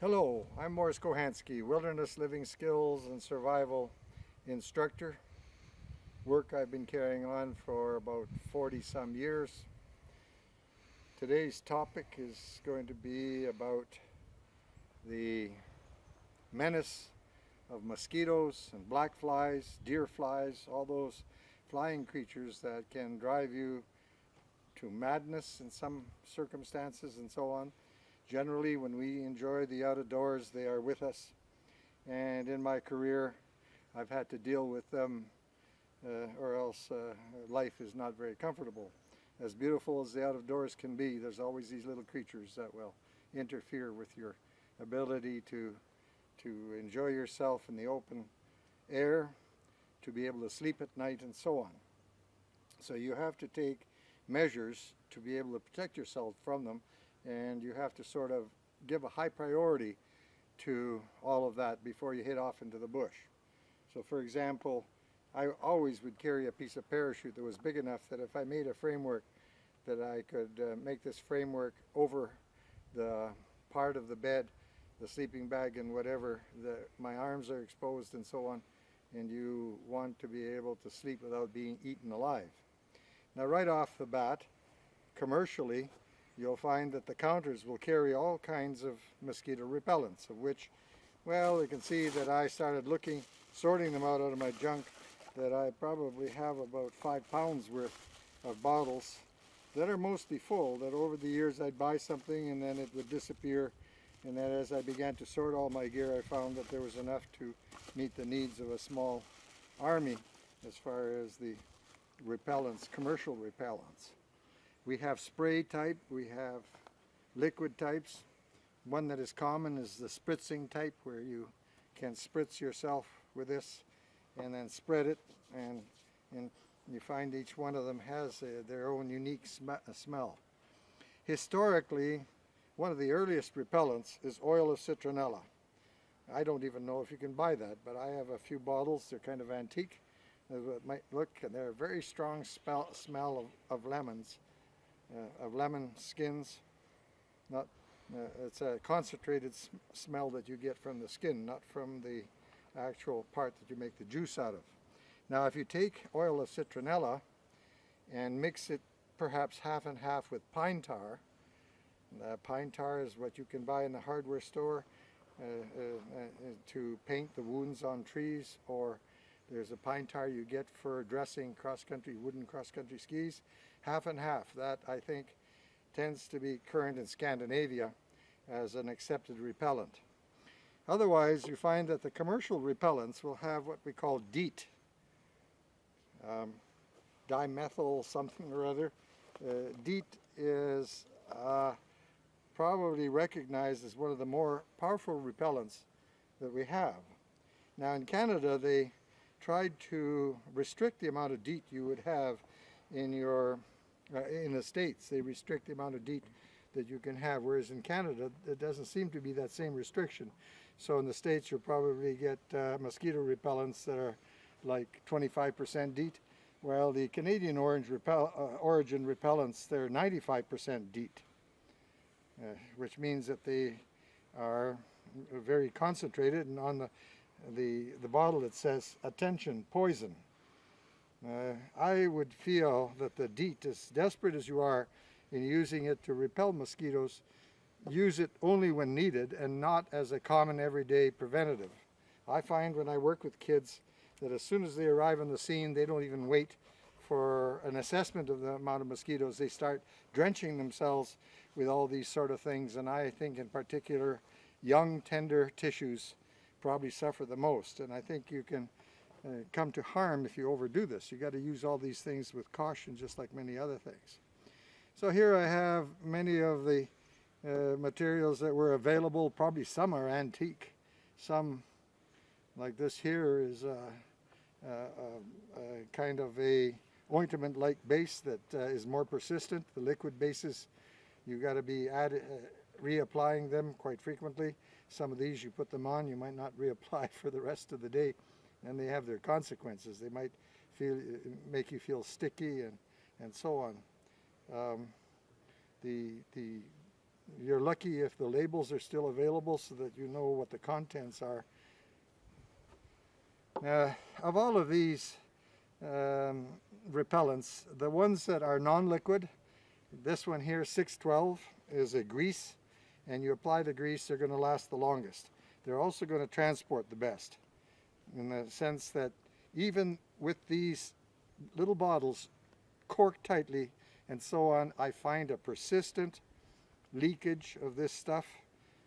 Hello, I'm Kochanski, Wilderness Living Skills and Survival Instructor. Work I've been carrying on for about 40 some years. Today's topic is going to be about the menace of mosquitoes and black flies, deer flies, all those flying creatures that can drive you to madness in some circumstances and so on. Generally, when we enjoy the outdoors, they are with us. And in my career, I've had to deal with them or else life is not very comfortable. As beautiful as the outdoors can be, there's always these little creatures that will interfere with your ability to enjoy yourself in the open air, to be able to sleep at night, and so on. So you have to take measures to be able to protect yourself from them, and you have to sort of give a high priority to all of that before you head off into the bush. So for example, I always would carry a piece of parachute that was big enough that if I made a framework, that I could make this framework over the part of the bed, the sleeping bag and whatever, my arms are exposed and so on, and you want to be able to sleep without being eaten alive. Now right off the bat, commercially, you'll find that the counters will carry all kinds of mosquito repellents, of which, well, you can see that I started sorting them out of my junk, that I probably have about 5 pounds worth of bottles that are mostly full, that over the years I'd buy something and then it would disappear, and then as I began to sort all my gear, I found that there was enough to meet the needs of a small army as far as the repellents, commercial repellents. We have spray type, we have liquid types. One that is common is the spritzing type, where you can spritz yourself with this and then spread it, and you find each one of them has their own unique smell. Historically, one of the earliest repellents is oil of citronella. I don't even know if you can buy that, but I have a few bottles. They're kind of antique. It might look, and they're a very strong smell of lemons. Of lemon skins. It's a concentrated smell that you get from the skin, not from the actual part that you make the juice out of. Now if you take oil of citronella and mix it perhaps half and half with pine tar, pine tar is what you can buy in the hardware store to paint the wounds on trees, or there's a pine tar you get for dressing wooden cross-country skis. Half and half. That, I think, tends to be current in Scandinavia as an accepted repellent. Otherwise, you find that the commercial repellents will have what we call DEET, dimethyl something or other. DEET is probably recognized as one of the more powerful repellents that we have. Now in Canada, they tried to restrict the amount of DEET you would have in the States. They restrict the amount of DEET that you can have, whereas in Canada it doesn't seem to be that same restriction. So in the States you'll probably get mosquito repellents that are like 25% DEET, while the Canadian origin repellents, they're 95% DEET, which means that they are very concentrated, and on the bottle it says, "Attention, poison." I would feel that the DEET, as desperate as you are in using it to repel mosquitoes, use it only when needed and not as a common everyday preventative. I find when I work with kids that as soon as they arrive on the scene, they don't even wait for an assessment of the amount of mosquitoes. They start drenching themselves with all these sort of things, and I think in particular young tender tissues probably suffer the most, and I think you can come to harm if you overdo this. You got to use all these things with caution, just like many other things. So here I have many of the materials that were available. Probably some are antique. Some, like this here, is kind of a ointment-like base that is more persistent. The liquid bases, you got to be reapplying them quite frequently. Some of these you put them on, you might not reapply for the rest of the day, and they have their consequences. They might make you feel sticky and so on. The You're lucky if the labels are still available so that you know what the contents are. Of all of these repellents, the ones that are non-liquid, this one here, 612, is a grease, and you apply the grease, they're going to last the longest. They're also going to transport the best, in the sense that even with these little bottles corked tightly and so on, I find a persistent leakage of this stuff,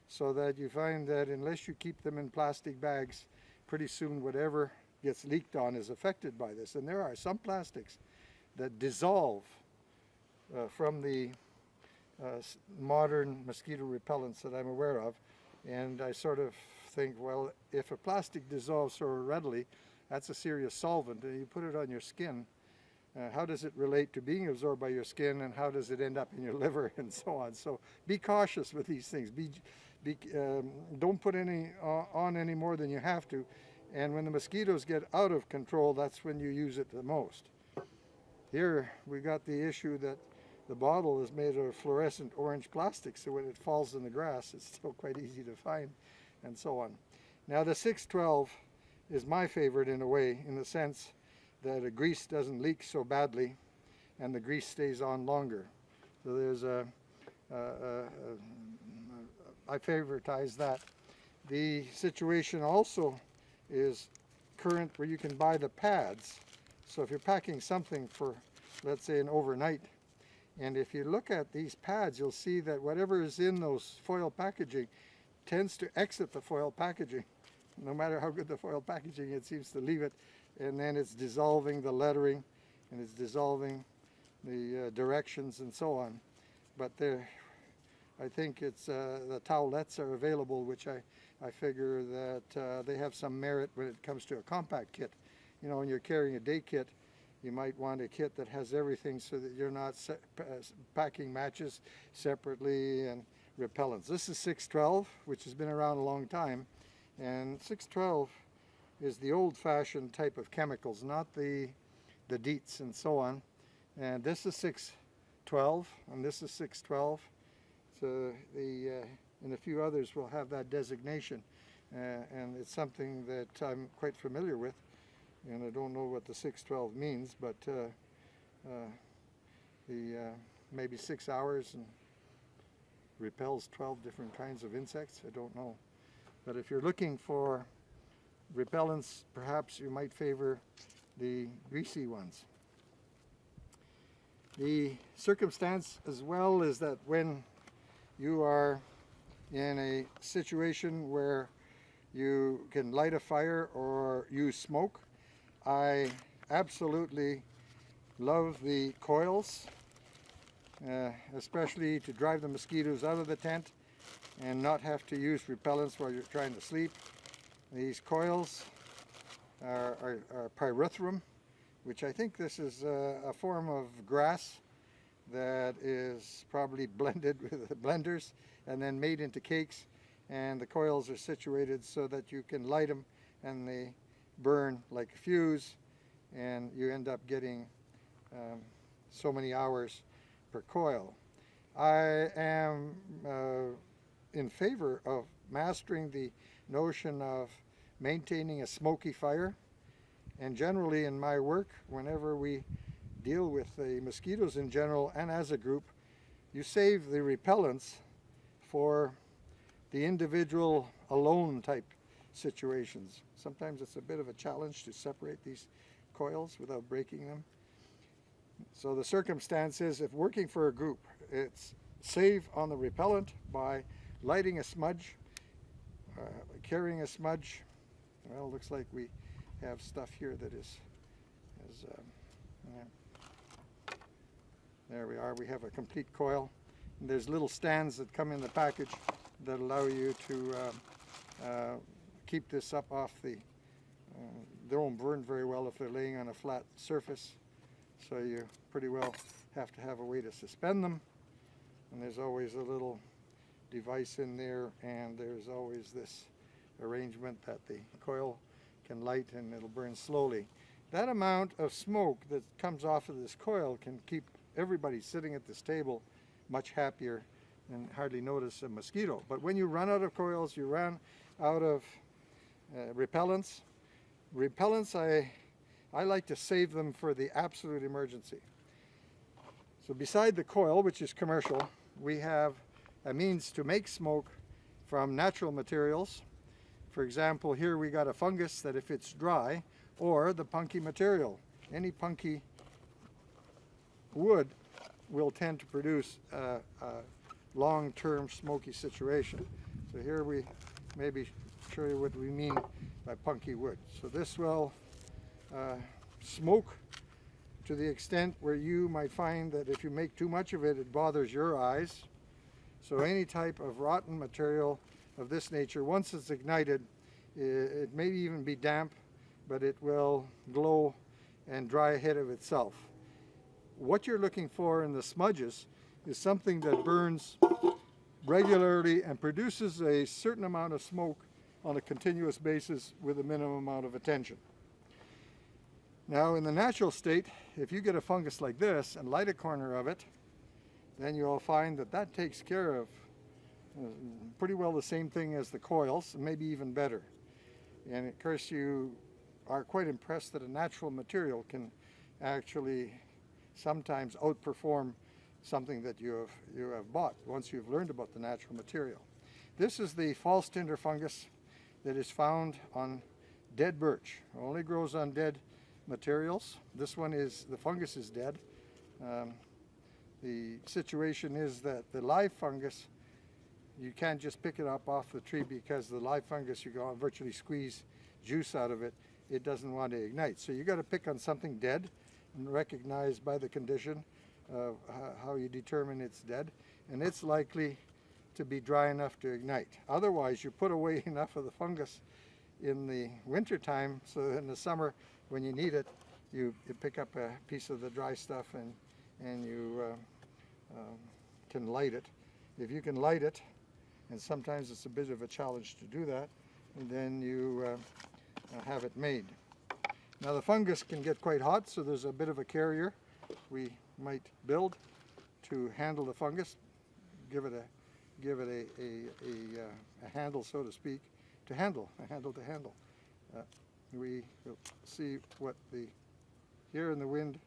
so that you find that unless you keep them in plastic bags, pretty soon whatever gets leaked on is affected by this. And there are some plastics that dissolve from the modern mosquito repellents that I'm aware of, and I sort of think, well, if a plastic dissolves so readily, that's a serious solvent, and you put it on your skin. How does it relate to being absorbed by your skin, and how does it end up in your liver, and so on? So be cautious with these things. Don't put any on any more than you have to. And when the mosquitoes get out of control, that's when you use it the most. Here we got the issue that the bottle is made of fluorescent orange plastic, so when it falls in the grass, it's still quite easy to find, and so on. Now the 612 is my favorite in a way, in the sense that a grease doesn't leak so badly and the grease stays on longer. So there's I favoritize that. The situation also is current where you can buy the pads. So if you're packing something for, let's say, an overnight, and if you look at these pads, you'll see that whatever is in those foil packaging tends to exit the foil packaging. No matter how good the foil packaging, it seems to leave it, and then it's dissolving the lettering, and it's dissolving the directions and so on. But I think it's the towelettes are available, which I figure that they have some merit when it comes to a compact kit. You know, when you're carrying a day kit, you might want a kit that has everything so that you're not packing matches separately and repellents. This is 612, which has been around a long time, and 612 is the old-fashioned type of chemicals, not the DEETs and so on. And this is 612, and this is 612. So and a few others will have that designation, and it's something that I'm quite familiar with. And I don't know what the 612 means, but maybe 6 hours and repels 12 different kinds of insects. I don't know. But if you're looking for repellents, perhaps you might favor the greasy ones. The circumstance as well is that when you are in a situation where you can light a fire or use smoke, I absolutely love the coils, especially to drive the mosquitoes out of the tent and not have to use repellents while you're trying to sleep. These coils are pyrethrum, which I think this is a form of grass that is probably blended with blenders and then made into cakes, and the coils are situated so that you can light them and they burn like a fuse, and you end up getting so many hours per coil. I am in favor of mastering the notion of maintaining a smoky fire, and generally in my work, whenever we deal with the mosquitoes in general and as a group, you save the repellents for the individual alone type situations. Sometimes it's a bit of a challenge to separate these coils without breaking them. So the circumstance is, if working for a group, it's save on the repellent by lighting a smudge, carrying a smudge. Well, looks like we have stuff here that is there we are. We have a complete coil. And there's little stands that come in the package that allow you to keep this up off the, they won't burn very well if they're laying on a flat surface, so you pretty well have to have a way to suspend them. And there's always a little device in there, and there's always this arrangement that the coil can light and it'll burn slowly. That amount of smoke that comes off of this coil can keep everybody sitting at this table much happier and hardly notice a mosquito. But when you run out of coils, you run out of repellents. Repellents, I like to save them for the absolute emergency. So beside the coil, which is commercial, we have a means to make smoke from natural materials. For example, here we got a fungus that if it's dry, or the punky material. Any punky wood will tend to produce a long-term smoky situation. So here we maybe show you what we mean by punky wood. So this will smoke to the extent where you might find that if you make too much of it, it bothers your eyes. So any type of rotten material of this nature, once it's ignited, it may even be damp, but it will glow and dry ahead of itself. What you're looking for in the smudges is something that burns regularly and produces a certain amount of smoke on a continuous basis with a minimum amount of attention. Now in the natural state, if you get a fungus like this and light a corner of it, then you'll find that that takes care of pretty well the same thing as the coils, maybe even better. And of course you are quite impressed that a natural material can actually sometimes outperform something that you have bought once you've learned about the natural material. This is the false tinder fungus that is found on dead birch. It only grows on dead materials. This one is, the fungus is dead. The situation is that the live fungus, you can't just pick it up off the tree because the live fungus, you go virtually squeeze juice out of it. It doesn't want to ignite. So you got to pick on something dead and recognize by the condition of how you determine it's dead. And it's likely to be dry enough to ignite. Otherwise, you put away enough of the fungus in the winter time so that in the summer when you need it, you pick up a piece of the dry stuff and you can light it. If you can light it, and sometimes it's a bit of a challenge to do that, and then you have it made. Now the fungus can get quite hot, so there's a bit of a carrier we might build to handle the fungus, give it a handle, so to speak, a handle to handle. We will see what here in the wind,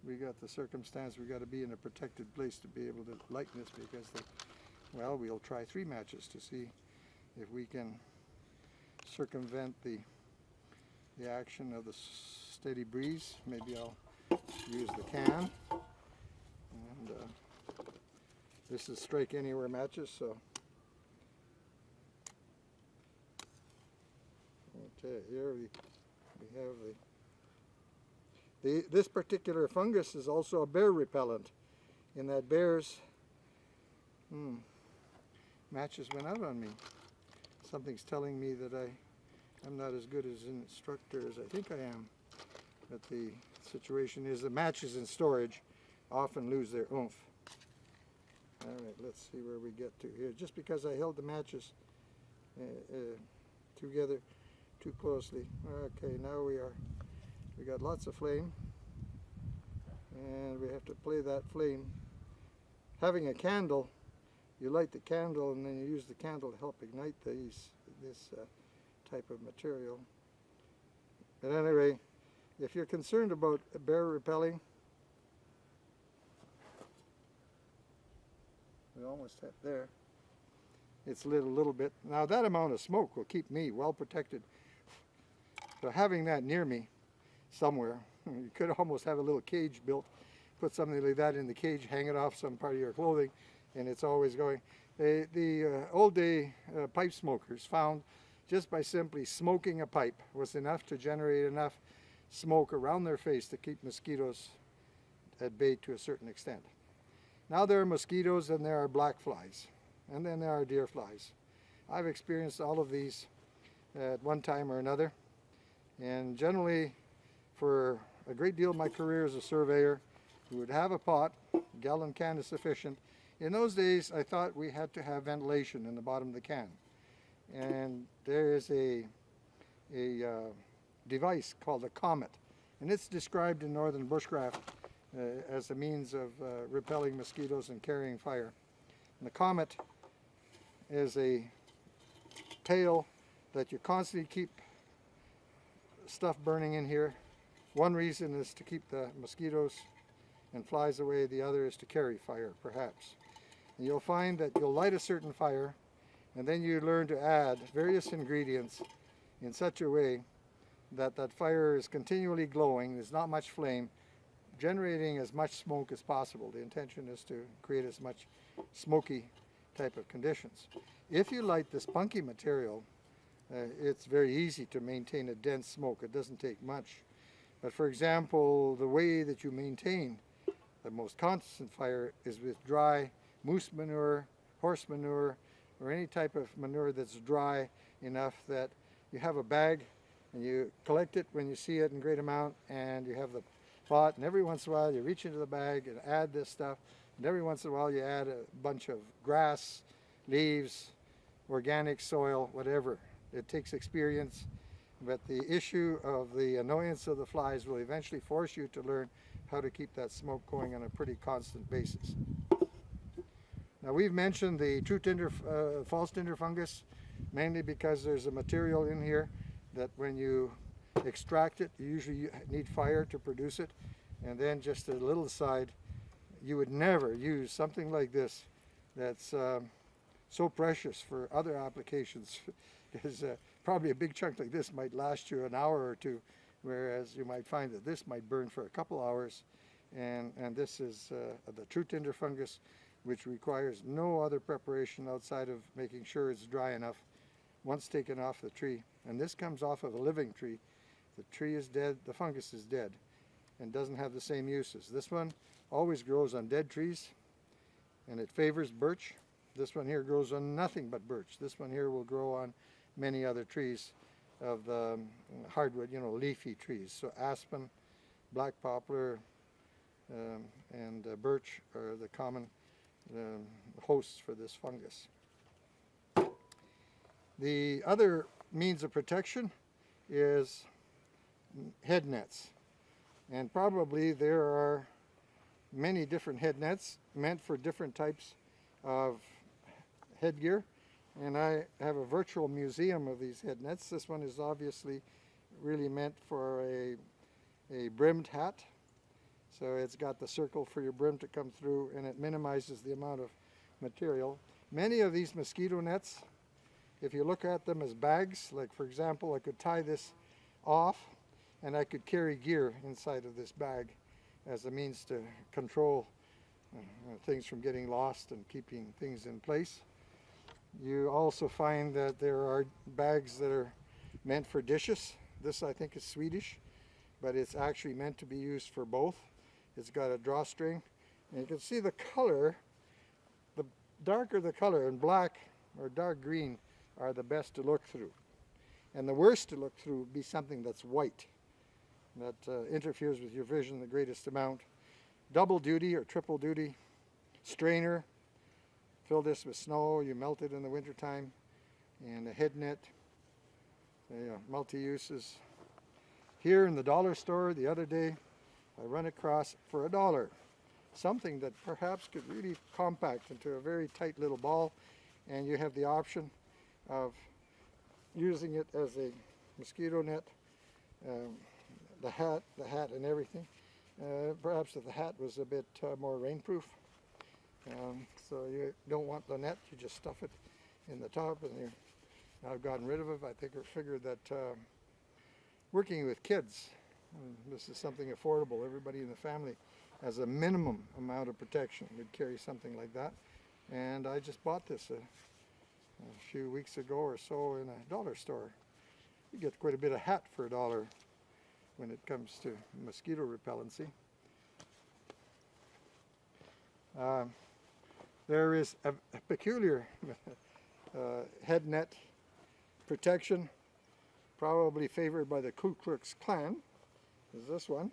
we got the circumstance, we got to be in a protected place to be able to lighten this because, well, we'll try 3 matches to see if we can circumvent the action of the steady breeze. Maybe I'll use the can. And this is strike anywhere matches, so. Okay, here we have this particular fungus is also a bear repellent, in that bears, matches went out on me. Something's telling me that I'm not as good as an instructor as I think I am. But the situation is the matches in storage often lose their oomph. All right, let's see where we get to here. Just because I held the matches together too closely. Okay, now we got lots of flame, and we have to play that flame. Having a candle, you light the candle and then you use the candle to help ignite this type of material. But anyway, if you're concerned about bear repelling, we almost have there. It's lit a little bit. Now that amount of smoke will keep me well protected. So having that near me somewhere, you could almost have a little cage built, put something like that in the cage, hang it off some part of your clothing, and it's always going. The old day pipe smokers found just by simply smoking a pipe was enough to generate enough smoke around their face to keep mosquitoes at bay to a certain extent. Now there are mosquitoes and there are black flies, and then there are deer flies. I've experienced all of these at one time or another, and generally for a great deal of my career as a surveyor, we would have a pot, a gallon can is sufficient. In those days I thought we had to have ventilation in the bottom of the can, and there is a device called a comet, and it's described in northern bushcraft as a means of repelling mosquitoes and carrying fire. And the Comet is a tail that you constantly keep stuff burning in here. One reason is to keep the mosquitoes and flies away. The other is to carry fire, perhaps. And you'll find that you'll light a certain fire, and then you learn to add various ingredients in such a way that that fire is continually glowing. There's not much flame, generating as much smoke as possible. The intention is to create as much smoky type of conditions. If you light this punky material, it's very easy to maintain a dense smoke. It doesn't take much. But for example, the way that you maintain the most constant fire is with dry moose manure, horse manure, or any type of manure that's dry enough that you have a bag and you collect it when you see it in great amount, and you have the pot, and every once in a while you reach into the bag and add this stuff, and every once in a while you add a bunch of grass, leaves, organic soil, whatever. It takes experience, but the issue of the annoyance of the flies will eventually force you to learn how to keep that smoke going on a pretty constant basis. Now, we've mentioned the true tinder, false tinder fungus, mainly because there's a material in here that when you extract it, you usually need fire to produce it. And then just a little aside, you would never use something like this that's so precious for other applications, because probably a big chunk like this might last you an hour or two, whereas you might find that this might burn for a couple hours. And this is the true tinder fungus, which requires no other preparation outside of making sure it's dry enough once taken off the tree. And this comes off of a living tree. The tree is dead, the fungus is dead, and doesn't have the same uses. This one always grows on dead trees, and it favors birch. This one here grows on nothing but birch. This one here will grow on many other trees of the hardwood, leafy trees. So aspen, black poplar, and birch are the common hosts for this fungus. The other means of protection is head nets. And probably there are many different head nets meant for different types of headgear. And I have a virtual museum of these head nets. This one is obviously really meant for a brimmed hat. So it's got the circle for your brim to come through, and it minimizes the amount of material. Many of these mosquito nets, if you look at them as bags, like for example, I could tie this off and I could carry gear inside of this bag as a means to control things from getting lost and keeping things in place. You also find that there are bags that are meant for dishes. This I think is Swedish, but it's actually meant to be used for both. It's got a drawstring, and you can see the color. The darker the color, and black or dark green are the best to look through. And the worst to look through would be something that's white, that interferes with your vision the greatest amount. Double duty or triple duty strainer. Fill this with snow, you melt it in the wintertime. And a head net, multi-uses. Here in the dollar store the other day, I run across for $1 something that perhaps could really compact into a very tight little ball, and you have the option of using it as a mosquito net, the hat and everything. Perhaps if the hat was a bit more rainproof. So you don't want the net, you just stuff it in the top, and I've gotten rid of it. I figured that working with kids, this is something affordable. Everybody in the family has a minimum amount of protection. We'd carry something like that. And I just bought this a few weeks ago or so in a dollar store. You get quite a bit of hat for $1 when it comes to mosquito repellency. There is a peculiar head net protection, probably favored by the Ku Klux Klan, is this one,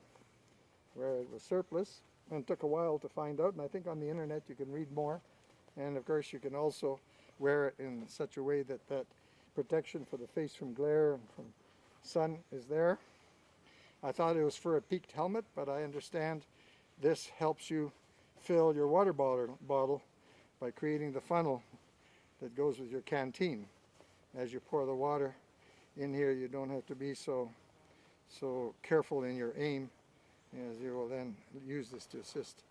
where it was surplus and took a while to find out, and I think on the internet you can read more. And of course you can also wear it in such a way that that protection for the face from glare and from sun is there. I thought it was for a peaked helmet, but I understand this helps you fill your water bottle by creating the funnel that goes with your canteen. As you pour the water in here, you don't have to be so careful in your aim, as you will then use this to assist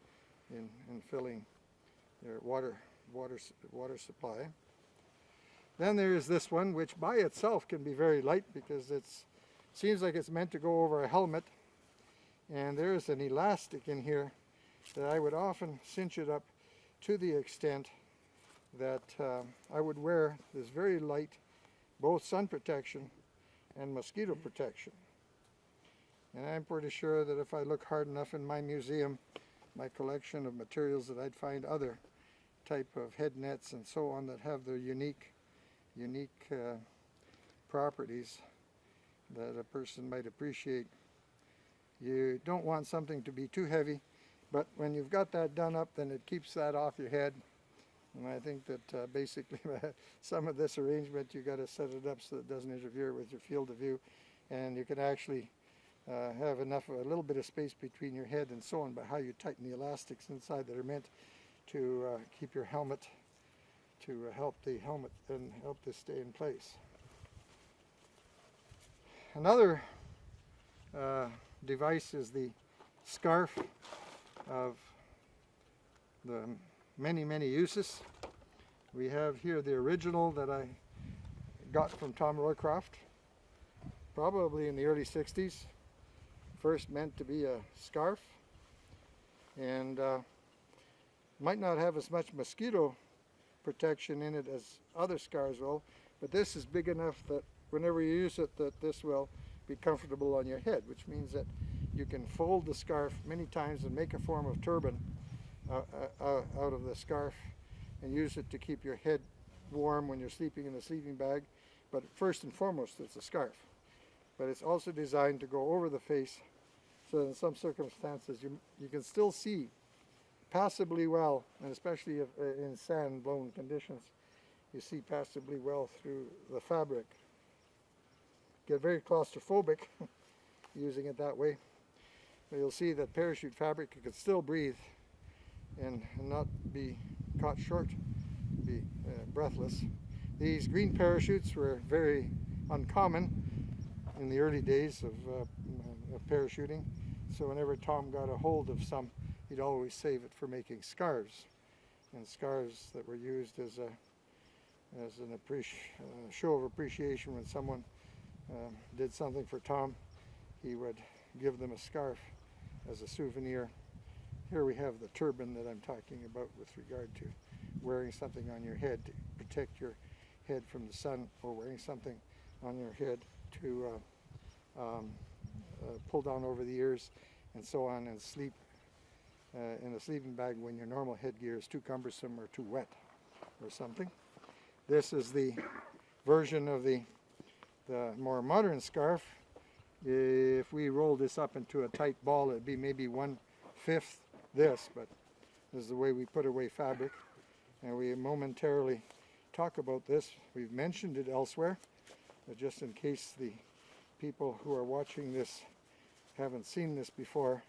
in filling your water supply. Then there is this one, which by itself can be very light because it seems like it's meant to go over a helmet, and there is an elastic in here that I would often cinch it up to the extent that I would wear this very light, both sun protection and mosquito protection. And I'm pretty sure that if I look hard enough in my museum, my collection of materials, that I'd find other type of head nets and so on that have their unique properties that a person might appreciate. You don't want something to be too heavy, but when you've got that done up, then it keeps that off your head. And I think that basically some of this arrangement, you got to set it up so it doesn't interfere with your field of view, and you can actually have a little bit of space between your head and so on by how you tighten the elastics inside that are meant to keep your helmet, to help the helmet and help this stay in place. Another device is the scarf of the many uses. We have here the original that I got from Tom Roycroft, probably in the early 60s. First meant to be a scarf, and might not have as much mosquito protection in it as other scarves will, but this is big enough that whenever you use it, that this will be comfortable on your head, which means that you can fold the scarf many times and make a form of turban out of the scarf and use it to keep your head warm when you're sleeping in the sleeping bag. But first and foremost, it's a scarf. But it's also designed to go over the face, so that in some circumstances you can still see passably well, and especially if, in sand-blown conditions, you see passably well through the fabric. Get very claustrophobic using it that way, but you'll see that parachute fabric, you can still breathe and not be caught short, be breathless. These green parachutes were very uncommon in the early days of parachuting, so whenever Tom got a hold of some, he'd always save it for making scarves, and scarves that were used as an show of appreciation. When someone did something for Tom, he would give them a scarf as a souvenir. Here we have the turban that I'm talking about with regard to wearing something on your head to protect your head from the sun, or wearing something on your head to pull down over the ears and so on, and sleep in a sleeping bag when your normal headgear is too cumbersome or too wet or something. This is the version of the more modern scarf. If we roll this up into a tight ball, it'd be maybe 1/5 this, but this is the way we put away fabric. And we momentarily talk about this. We've mentioned it elsewhere, but just in case the people who are watching this haven't seen this before,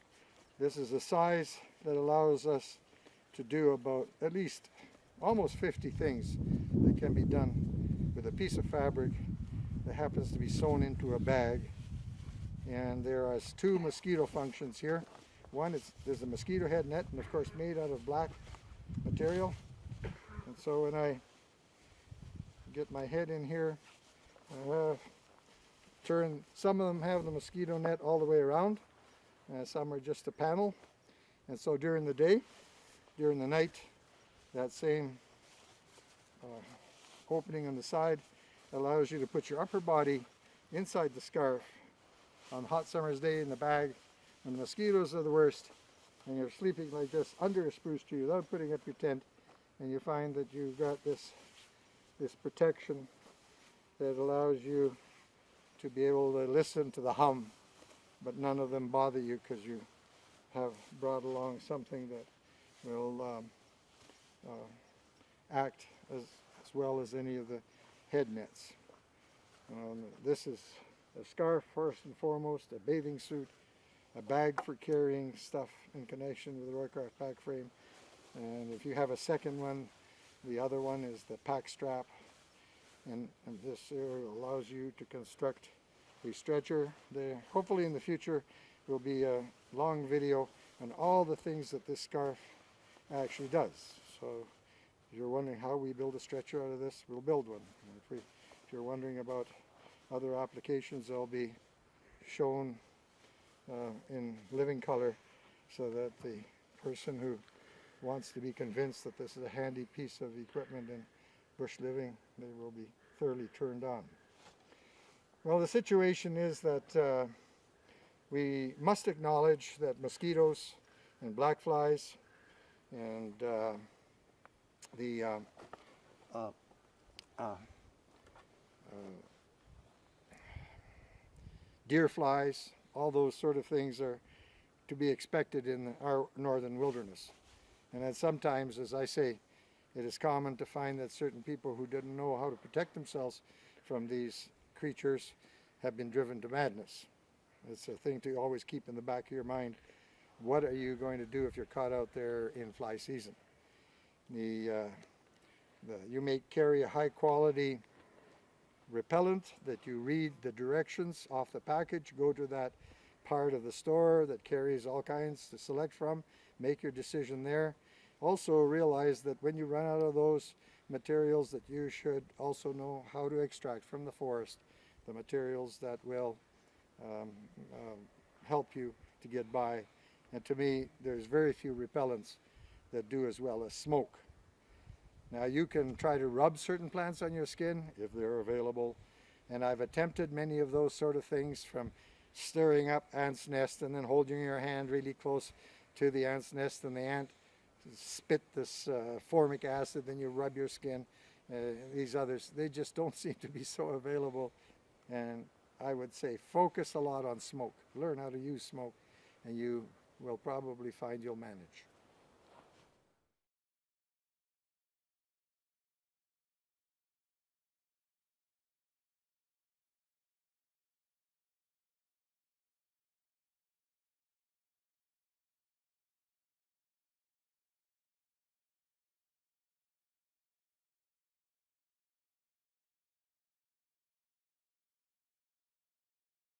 this is a size that allows us to do about at least almost 50 things that can be done with a piece of fabric that happens to be sewn into a bag. And there are two mosquito functions here. One is there's a mosquito head net, and of course made out of black material. And so when I get my head in here, I turn, some of them have the mosquito net all the way around, some are just a panel. And so during the day, during the night, that same opening on the side allows you to put your upper body inside the scarf on a hot summer's day in the bag when the mosquitoes are the worst, and you're sleeping like this under a spruce tree without putting up your tent, and you find that you've got this protection that allows you to be able to listen to the hum, but none of them bother you because you have brought along something that will act as well as any of the head nets. This is a scarf first and foremost, a bathing suit, a bag for carrying stuff in connection with the Roycroft back frame, and if you have a second one, The other one is the pack strap, and this here allows you to construct a stretcher. Hopefully in the future will be a long video on all the things that this scarf actually does. So if you're wondering how we build a stretcher out of this, we'll build one. If you're wondering about other applications, they'll be shown in living color, so that the person who wants to be convinced that this is a handy piece of equipment in bush living, they will be thoroughly turned on. Well, the situation is that we must acknowledge that mosquitoes and black flies and the deer flies, all those sort of things are to be expected in our northern wilderness. And then sometimes, as I say, it is common to find that certain people who didn't know how to protect themselves from these creatures have been driven to madness. It's a thing to always keep in the back of your mind. What are you going to do if you're caught out there in fly season? You may carry a high quality repellent that you read the directions off the package. Go to that part of the store that carries all kinds to select from. Make your decision there. Also realize that when you run out of those materials, that you should also know how to extract from the forest the materials that will help you to get by. And to me, there's very few repellents that do as well as smoke. Now, you can try to rub certain plants on your skin if they're available, and I've attempted many of those sort of things, from stirring up ant's nest and then holding your hand really close to the ant's nest, and the ant spit this formic acid, then you rub your skin. These others, they just don't seem to be so available, and I would say focus a lot on smoke. Learn how to use smoke, and you will probably find you'll manage.